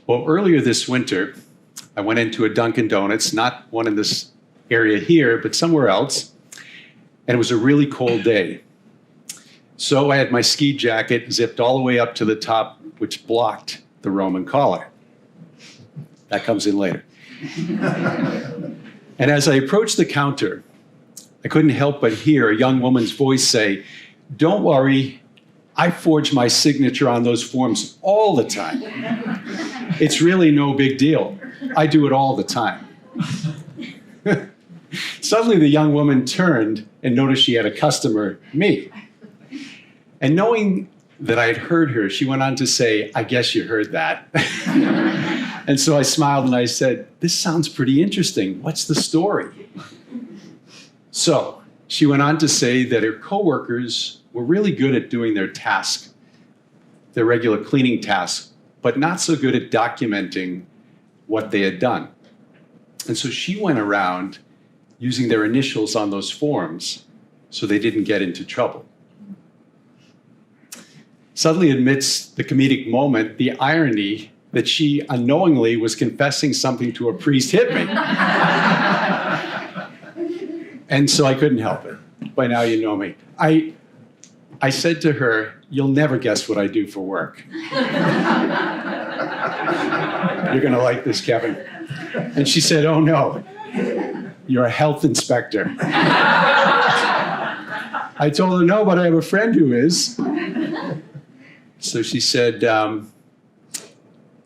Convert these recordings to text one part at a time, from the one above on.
Well, earlier this winter, I went into a Dunkin' Donuts, not one in this area here, but somewhere else, and it was a really cold day. So I had my ski jacket zipped all the way up to the top, which blocked the Roman collar. That comes in later. And as I approached the counter, I couldn't help but hear a young woman's voice say, "Don't worry, I forge my signature on those forms all the time. It's really no big deal. I do it all the time." Suddenly the young woman turned and noticed she had a customer, me. And knowing that I had heard her, she went on to say, "I guess you heard that." And so I smiled and I said, "This sounds pretty interesting. What's the story?" So she went on to say that her coworkers were really good at doing their task, their regular cleaning tasks, but not so good at documenting what they had done. And so she went around using their initials on those forms so they didn't get into trouble. Suddenly, amidst the comedic moment, the irony that she unknowingly was confessing something to a priest hit me. And so I couldn't help it. By now you know me. I said to her, "You'll never guess what I do for work." "You're going to like this, Kevin." And she said, "Oh no, you're a health inspector." I told her, "No, but I have a friend who is." So she said, "Are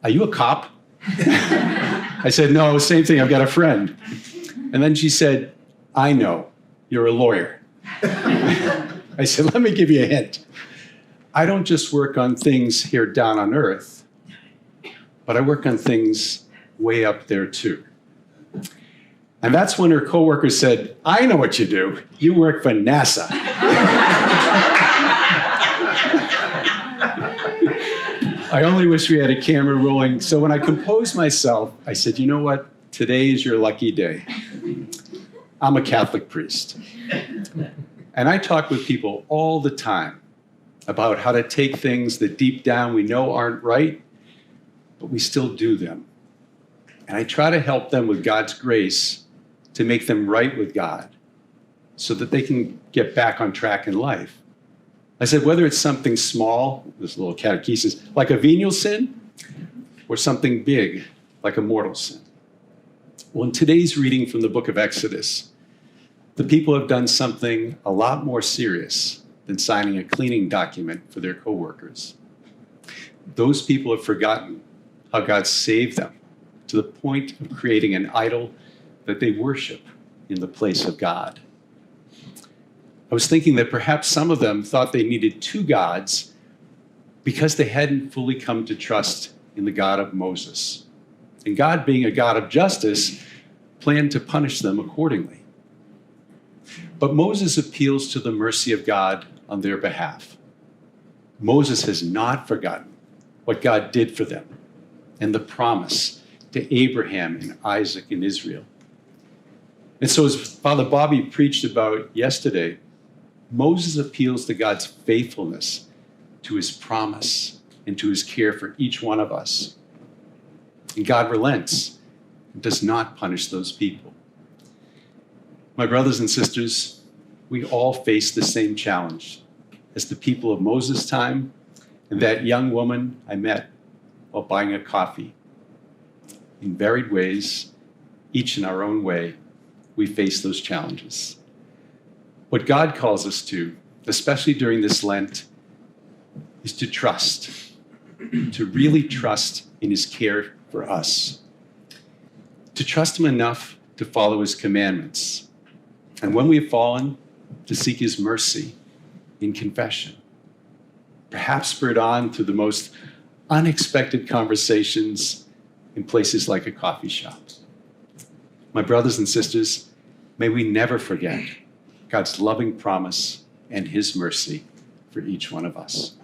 you a cop?" I said, "No, same thing, I've got a friend." And then she said, "I know, you're a lawyer." I said, "Let me give you a hint. I don't just work on things here down on earth, but I work on things way up there too." And that's when her coworker said, "I know what you do. You work for NASA." I only wish we had a camera rolling. So when I composed myself, I said, "You know what? Today is your lucky day. I'm a Catholic priest. And I talk with people all the time about how to take things that deep down we know aren't right, but we still do them. And I try to help them with God's grace to make them right with God so that they can get back on track in life." I said, whether it's something small, this little catechesis, like a venial sin, or something big, like a mortal sin. Well, in today's reading from the book of Exodus, the people have done something a lot more serious than signing a cleaning document for their coworkers. Those people have forgotten how God saved them to the point of creating an idol that they worship in the place of God. I was thinking that perhaps some of them thought they needed two gods because they hadn't fully come to trust in the God of Moses. And God, being a God of justice, planned to punish them accordingly. But Moses appeals to the mercy of God on their behalf. Moses has not forgotten what God did for them and the promise to Abraham and Isaac and Israel. And so as Father Bobby preached about yesterday, Moses appeals to God's faithfulness to his promise and to his care for each one of us. And God relents and does not punish those people. My brothers and sisters, we all face the same challenge as the people of Moses' time and that young woman I met while buying a coffee. In varied ways, each in our own way, we face those challenges. What God calls us to, especially during this Lent, is to trust, to really trust in his care for us, to trust him enough to follow his commandments, and when we have fallen, to seek his mercy in confession, perhaps spurred on through the most unexpected conversations in places like a coffee shop. My brothers and sisters, may we never forget God's loving promise and his mercy for each one of us.